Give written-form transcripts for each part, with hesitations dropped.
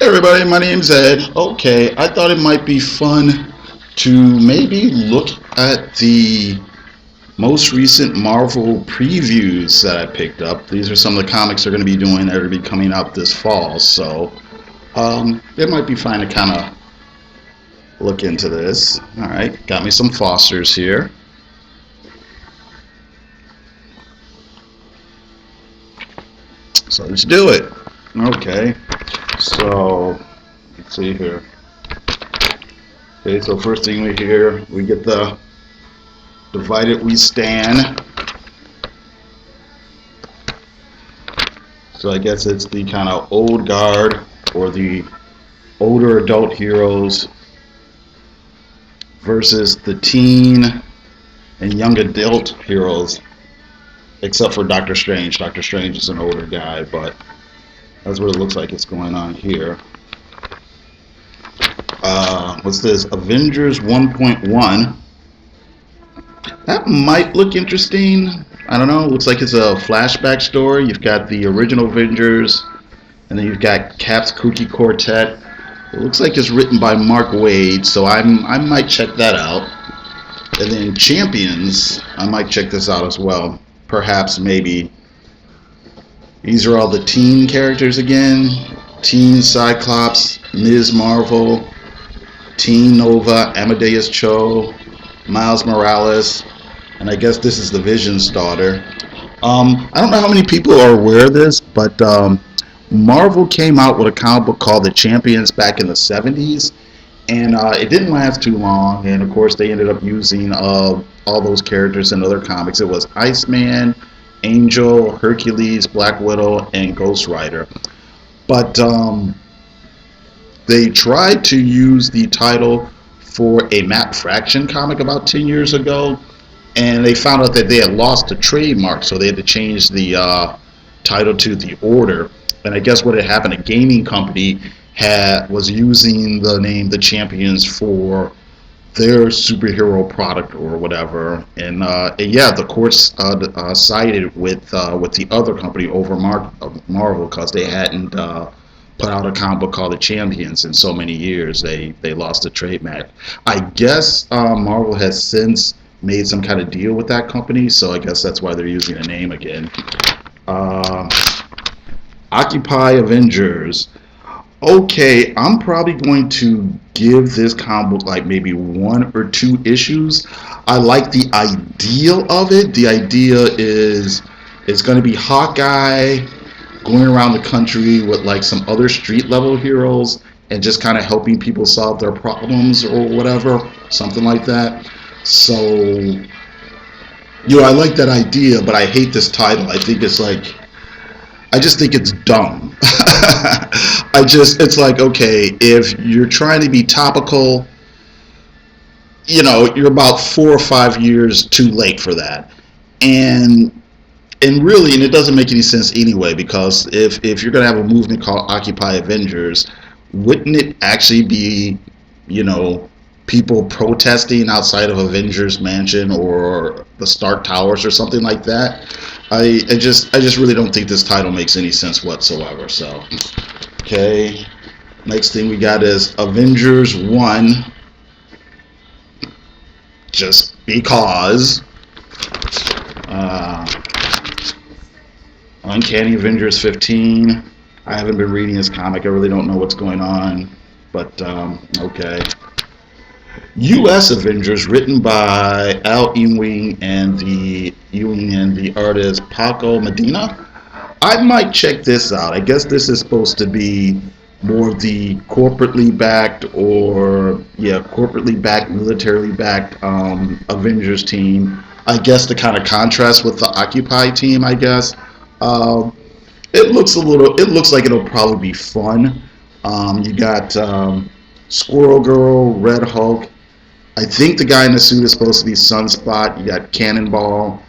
Hey everybody, my name's Ed. Okay, I thought it might be fun to maybe look at the most recent Marvel previews that I picked up. These are some of the comics they're going to be doing that are going to be coming out this fall. So it might be fun to kind of look into this. All right, got me some Fosters here. So let's do it. Okay, so let's see here. Okay, so first thing we hear, we get the Divided We Stand. So I guess it's the kind of old guard or the older adult heroes versus the teen and young adult heroes, except for Doctor Strange. Doctor Strange is an older guy, but that's what it looks like it's going on here. What's this? Avengers 1.1. That might look interesting. I don't know. It looks like it's a flashback story. You've got the original Avengers, and then you've got Cap's Kooky Quartet. It looks like it's written by Mark Waid, so I might check that out. And then Champions, I might check this out as well. Perhaps, maybe. These are all the teen characters again. Teen Cyclops, Ms. Marvel, Teen Nova, Amadeus Cho, Miles Morales, and I guess this is the Vision's daughter. I don't know how many people are aware of this, but Marvel came out with a comic book called The Champions back in the 70s, and it didn't last too long, and of course they ended up using all those characters in other comics. It was Iceman, Angel, Hercules, Black Widow, and Ghost Rider. But they tried to use the title for a Matt Fraction comic about 10 years ago, and they found out that they had lost the trademark, so they had to change the title to The Order. And I guess what had happened, a gaming company was using the name The Champions for their superhero product or whatever, and yeah, the courts sided with the other company over Marvel because they hadn't put out a comic book called The Champions in so many years. They lost the trademark. I guess Marvel has since made some kind of deal with that company, so I guess that's why they're using the name again. Uh, Occupy Avengers. Okay, I'm probably going to give this comic book like maybe 1 or 2 issues. I like the idea of it. The idea is it's going to be Hawkeye going around the country with like some other street level heroes and just kind of helping people solve their problems or whatever, something like that. So, I like that idea, but I hate this title. I just think it's dumb. It's like, okay, if you're trying to be topical, you're about 4 or 5 years too late for that. And really, and it doesn't make any sense anyway, because if you're going to have a movement called Occupy Avengers, wouldn't it actually be, you know, people protesting outside of Avengers Mansion or the Stark Towers or something like that? I just really don't think this title makes any sense whatsoever. So, okay, next thing we got is Avengers 1, just because. Uh, Uncanny Avengers 15. I haven't been reading this comic. I really don't know what's going on. But, okay. U.S. Avengers, written by Al Ewing and the artist Paco Medina. I might check this out. I guess this is supposed to be more the corporately backed corporately backed, militarily backed Avengers team. I guess to kind of contrast with the Occupy team, I guess. Um, it looks like it'll probably be fun. You got Squirrel Girl, Red Hulk. I think the guy in the suit is supposed to be Sunspot. You got Cannonball.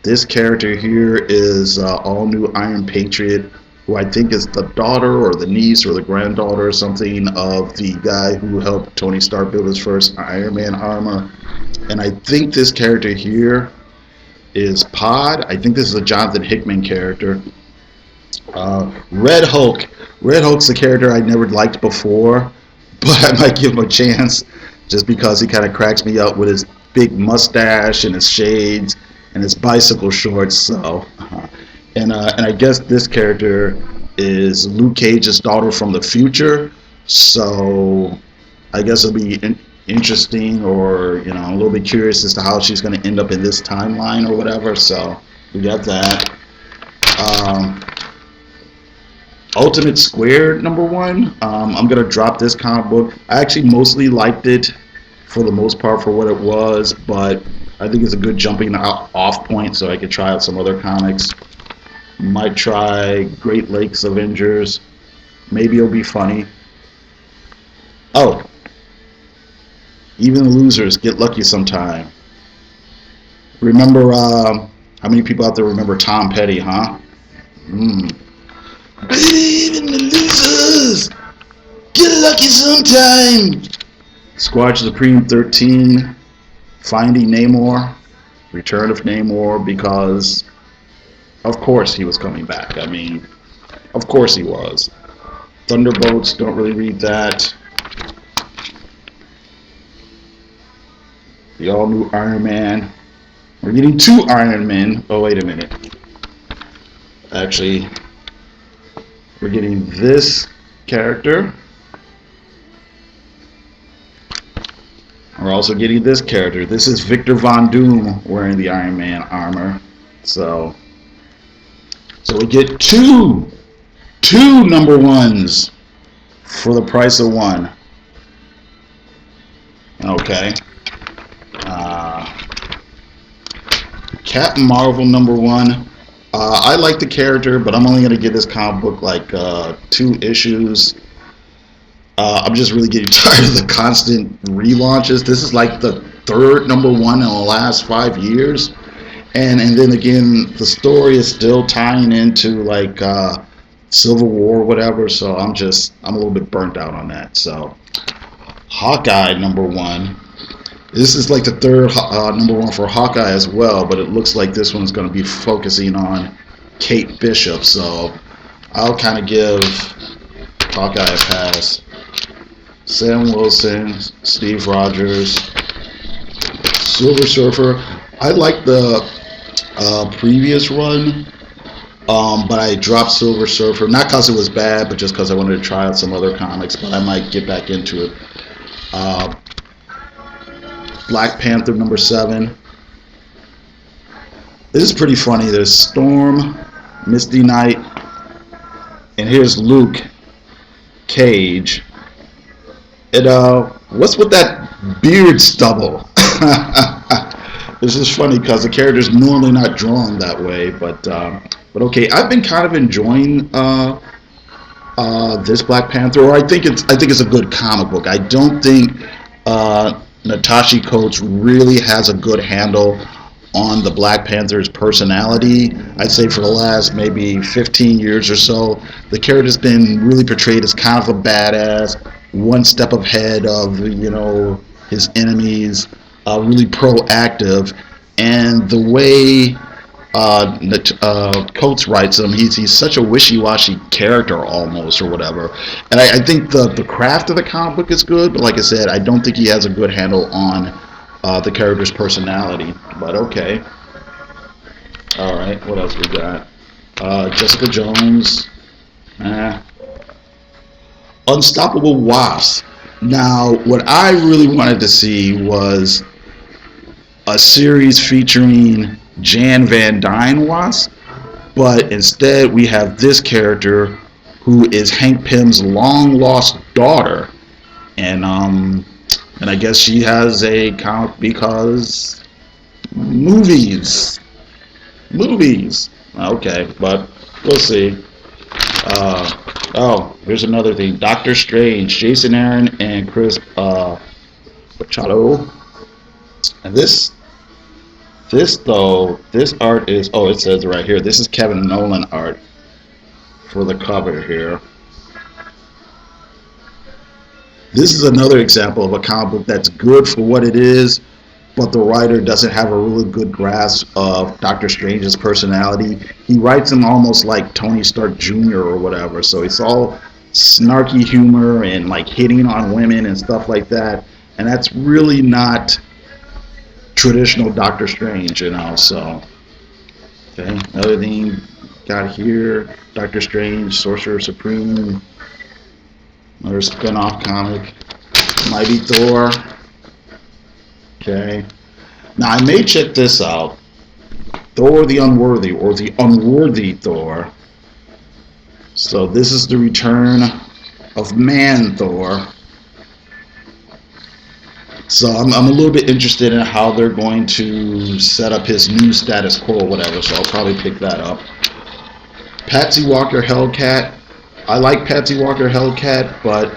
This character here is all new Iron Patriot, who I think is the daughter or the niece or the granddaughter or something of the guy who helped Tony Stark build his first Iron Man armor. And I think this character here is Pod. I think this is a Jonathan Hickman character. Red Hulk. Red Hulk's a character I never liked before, but I might give him a chance just because he kind of cracks me up with his big mustache and his shades and his bicycle shorts. So, and I guess this character is Luke Cage's daughter from the future. So, I guess it'll be interesting, or a little bit curious as to how she's going to end up in this timeline or whatever. So, we got that. Ultimate Squared #1. I'm gonna drop this comic book. I actually mostly liked it for the most part for what it was, but I think it's a good jumping off point, so I could try out some other comics. Might try Great Lakes Avengers. Maybe it'll be funny. Oh, even the losers get lucky sometime. Remember, how many people out there remember Tom Petty, huh? Believe in the losers! Get lucky sometime! Squad Supreme 13, Finding Namor, Return of Namor, because of course he was coming back. I mean, of course he was. Thunderbolts, don't really read that. The all-new Iron Man. We're getting 2 Iron Men. Oh, wait a minute. Actually, we're getting this character. We're also getting this character. This is Victor Von Doom wearing the Iron Man armor. So we get two #1s for the price of one. Okay. Captain Marvel #1. I like the character, but I'm only going to give this comic book like 2 issues. I'm just really getting tired of the constant relaunches. This is like the 3rd #1 in the last 5 years. And then again, the story is still tying into like Civil War or whatever, so I'm a little bit burnt out on that. So Hawkeye #1. This is like the 3rd #1 for Hawkeye as well, but it looks like this one's going to be focusing on Kate Bishop, so I'll kind of give Hawkeye a pass. Sam Wilson, Steve Rogers, Silver Surfer. I like the previous run, but I dropped Silver Surfer, not because it was bad, but just because I wanted to try out some other comics, but I might get back into it. Black Panther #7. This is pretty funny. There's Storm, Misty Knight, and here's Luke Cage. And what's with that beard stubble? This is funny because the character's normally not drawn that way, but okay. I've been kind of enjoying this Black Panther, or I think it's a good comic book. I don't think Natasha Coates really has a good handle on the Black Panther's personality. I'd say for the last maybe 15 years or so, the character's been really portrayed as kind of a badass, one step ahead of his enemies, really proactive, and the way Coates writes him, he's such a wishy-washy character almost, or whatever. And I think the craft of the comic book is good, but like I said, I don't think he has a good handle on the character's personality. But okay. All right, what else we got? Jessica Jones. Unstoppable Wasp. Now, what I really wanted to see was a series featuring Jan Van Dyne Wasp, but instead we have this character who is Hank Pym's long lost daughter, and I guess she has a comic because movies. Okay, but we'll see. Here's another thing. Doctor Strange, Jason Aaron and Chris Bachalo. And this art is, it says it right here. This is Kevin Nolan art for the cover here. This is another example of a comic book that's good for what it is, but the writer doesn't have a really good grasp of Doctor Strange's personality. He writes him almost like Tony Stark Jr. or whatever, so it's all snarky humor and like hitting on women and stuff like that. And that's really not traditional Doctor Strange, you know. So, okay, another thing got here: Doctor Strange, Sorcerer Supreme, another spin-off comic, Mighty Thor. Okay, now I may check this out: Thor the Unworthy, or the Unworthy Thor. So this is the return of Man Thor. So I'm a little bit interested in how they're going to set up his new status quo or whatever, so I'll probably pick that up. Patsy Walker Hellcat. I like Patsy Walker Hellcat, but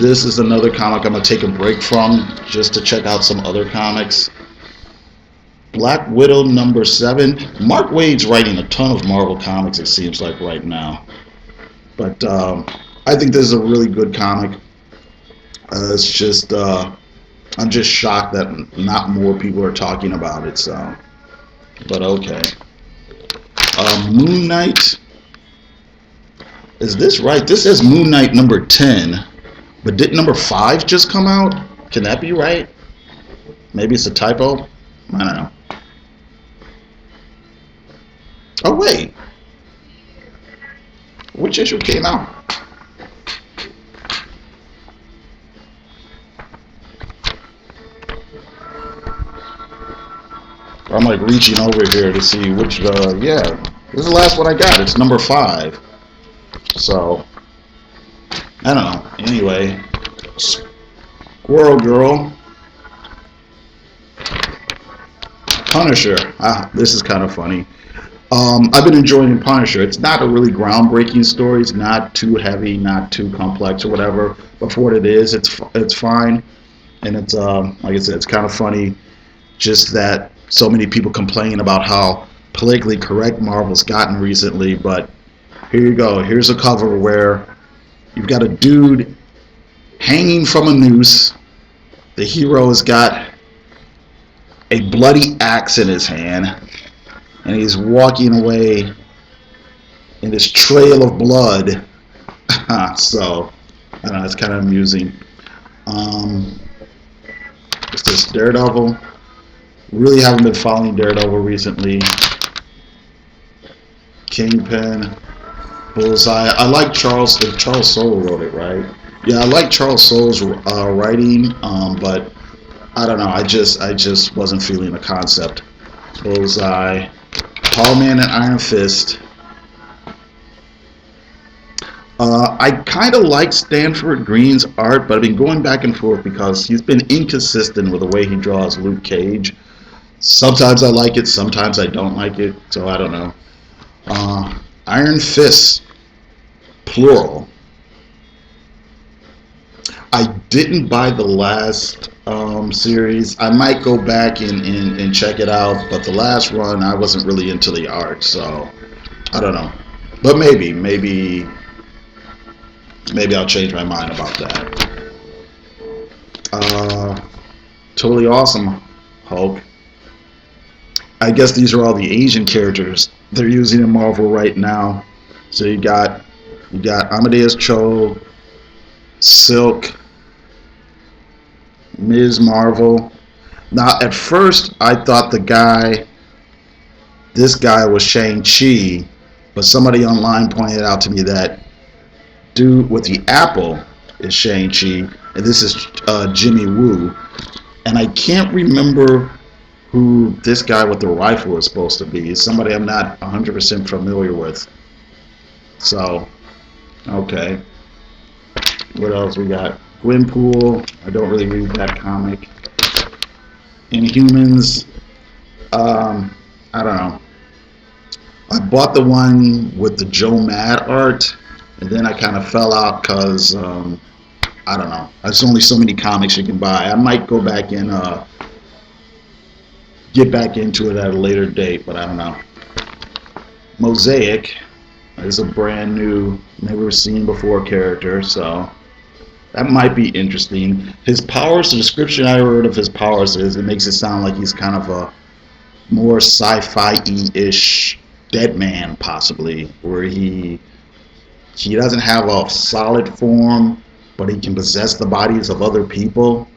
this is another comic I'm going to take a break from just to check out some other comics. Black Widow #7. Mark Waid's writing a ton of Marvel comics, it seems like, right now. But I think this is a really good comic. It's just, I'm just shocked that not more people are talking about it, so. But okay. Moon Knight. Is this right? This says Moon Knight #10. But did #5 just come out? Can that be right? Maybe it's a typo? I don't know. Oh, wait. Which issue came out? I'm like reaching over here to see which, yeah. This is the last one I got. It's #5. So, I don't know. Anyway, Squirrel Girl. Punisher. This is kind of funny. I've been enjoying Punisher. It's not a really groundbreaking story. It's not too heavy, not too complex or whatever. But for what it is, it's fine. And it's like I said, it's kind of funny. Just that so many people complain about how politically correct Marvel's gotten recently. But here you go. Here's a cover where you've got a dude hanging from a noose. The hero has got a bloody axe in his hand, and he's walking away in this trail of blood. So, I don't know, it's kind of amusing. It's this Daredevil. Really haven't been following Daredevil recently. Kingpin, Bullseye. I like Charles Soule wrote it, right? Yeah, I like Charles Soule's writing, but I don't know. I just wasn't feeling the concept. Bullseye, Tall Man and Iron Fist. I kind of like Stanford Green's art, but I've been going back and forth because he's been inconsistent with the way he draws Luke Cage. Sometimes I like it, sometimes I don't like it, so I don't know. Iron Fist, plural. I didn't buy the last series. I might go back and check it out, but the last run I wasn't really into the art, so I don't know. But maybe I'll change my mind about that. Totally Awesome Hulk. I guess these are all the Asian characters they're using in Marvel right now. So you got Amadeus Cho, Silk, Ms. Marvel. Now, at first, I thought this guy was Shang-Chi, but somebody online pointed out to me that dude with the apple is Shang-Chi, and this is Jimmy Woo. And I can't remember who this guy with the rifle is supposed to be. It's somebody I'm not 100% familiar with. So, okay. What else we got? Gwenpool. I don't really read that comic. Inhumans. I don't know. I bought the one with the Joe Mad art, and then I kind of fell out because I don't know. There's only so many comics you can buy. I might go back and get back into it at a later date, but I don't know. Mosaic is a brand new, never seen before character, so that might be interesting. His powers, the description I heard of his powers is, it makes it sound like he's kind of a more sci-fi-ish Deadman, possibly, where he he doesn't have a solid form, but he can possess the bodies of other people.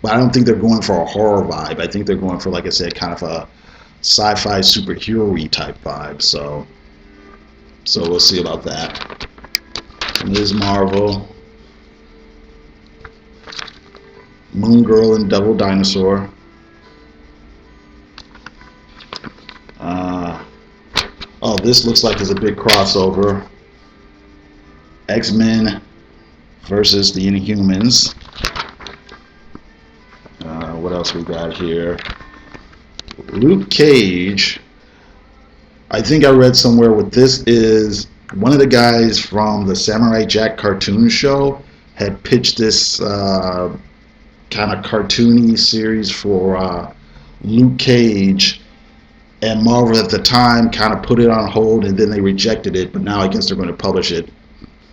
But I don't think they're going for a horror vibe. I think they're going for, like I said, kind of a sci-fi superhero-y type vibe. So we'll see about that. Ms. Marvel, Moon Girl, and Devil Dinosaur. Oh, this looks like it's a big crossover. X-Men versus the Inhumans. What else we got here? Luke Cage. I think I read somewhere what this is. One of the guys from the Samurai Jack cartoon show had pitched this kind of cartoony series for Luke Cage, and Marvel at the time kind of put it on hold, and then they rejected it, but now I guess they're going to publish it.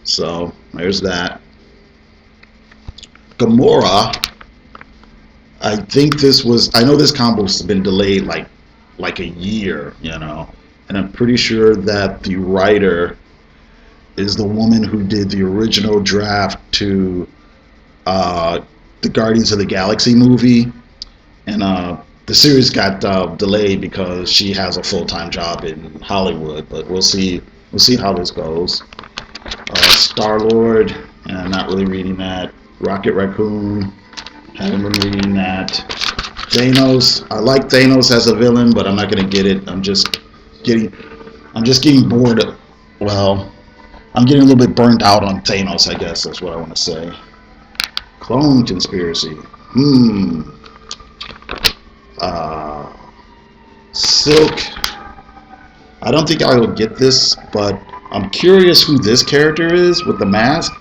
So there's that. Gamora. I think this was, I know this comic has been delayed like a year, and I'm pretty sure that the writer is the woman who did the original draft to the Guardians of the Galaxy movie, and the series got delayed because she has a full-time job in Hollywood. But we'll see how this goes. Star-Lord, and I'm not really reading that. Rocket Raccoon, haven't been reading that. Thanos, I like Thanos as a villain, but I'm not gonna get it. I'm just getting bored. Well, I'm getting a little bit burnt out on Thanos, I guess that's what I want to say. Clone conspiracy. Silk. I don't think I will get this, but I'm curious who this character is with the mask.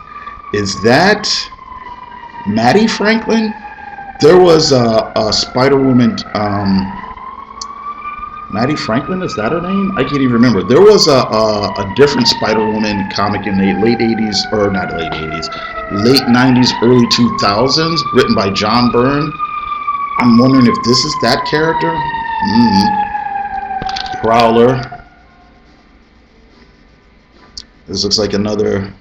Is that Maddie Franklin? There was a Spider-Woman. Maddie Franklin, is that her name? I can't even remember. There was a different Spider-Woman comic in the late 80s, or not late 80s, late 90s, early 2000s, written by John Byrne. I'm wondering if this is that character. Prowler. This looks like another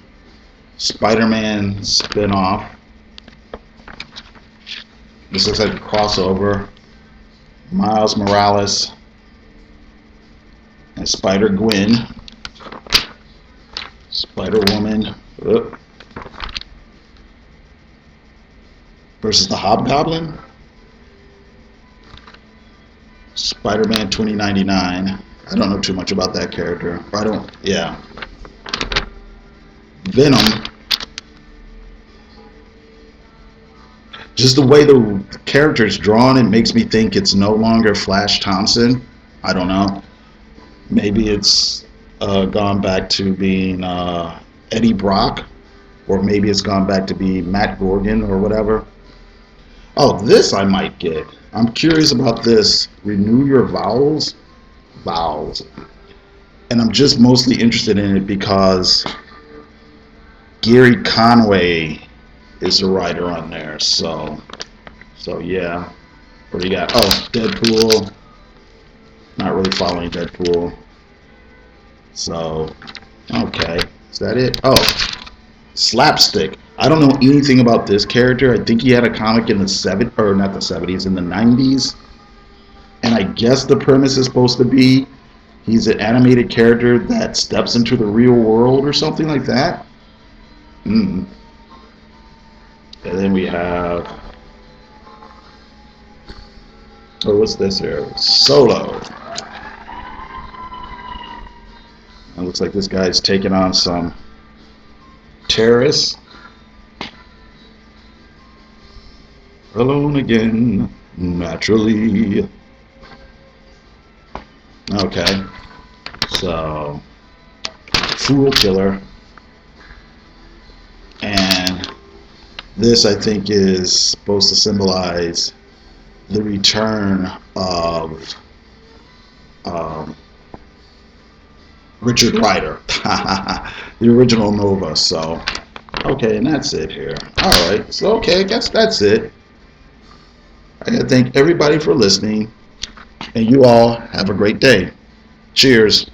Spider-Man spin-off. This looks like a crossover. Miles Morales and Spider-Gwen. Spider-Woman versus the Hobgoblin. Spider-Man 2099. I don't know too much about that character. Venom. Just the way the character's drawn, it makes me think it's no longer Flash Thompson. I don't know. Maybe it's gone back to being Eddie Brock, or maybe it's gone back to be Matt Gorgon or whatever. Oh, this I might get. I'm curious about this. Renew Your Vows. And I'm just mostly interested in it because Gary Conway is the writer on there. So yeah. What do you got? Oh, Deadpool. Not really following Deadpool. So, okay. Is that it? Oh, Slapstick. I don't know anything about this character. I think he had a comic in the 70s, or not the 70s, in the 90s. And I guess the premise is supposed to be he's an animated character that steps into the real world or something like that. And then we have, oh, what's this here? Solo. It looks like this guy's taking on some terrorists. Alone again, naturally. Okay, so Fool Killer, and this I think is supposed to symbolize the return of Richard Rider, the original Nova. So, okay, and that's it here. All right, so okay, I guess that's it. I gotta thank everybody for listening, and you all have a great day. Cheers.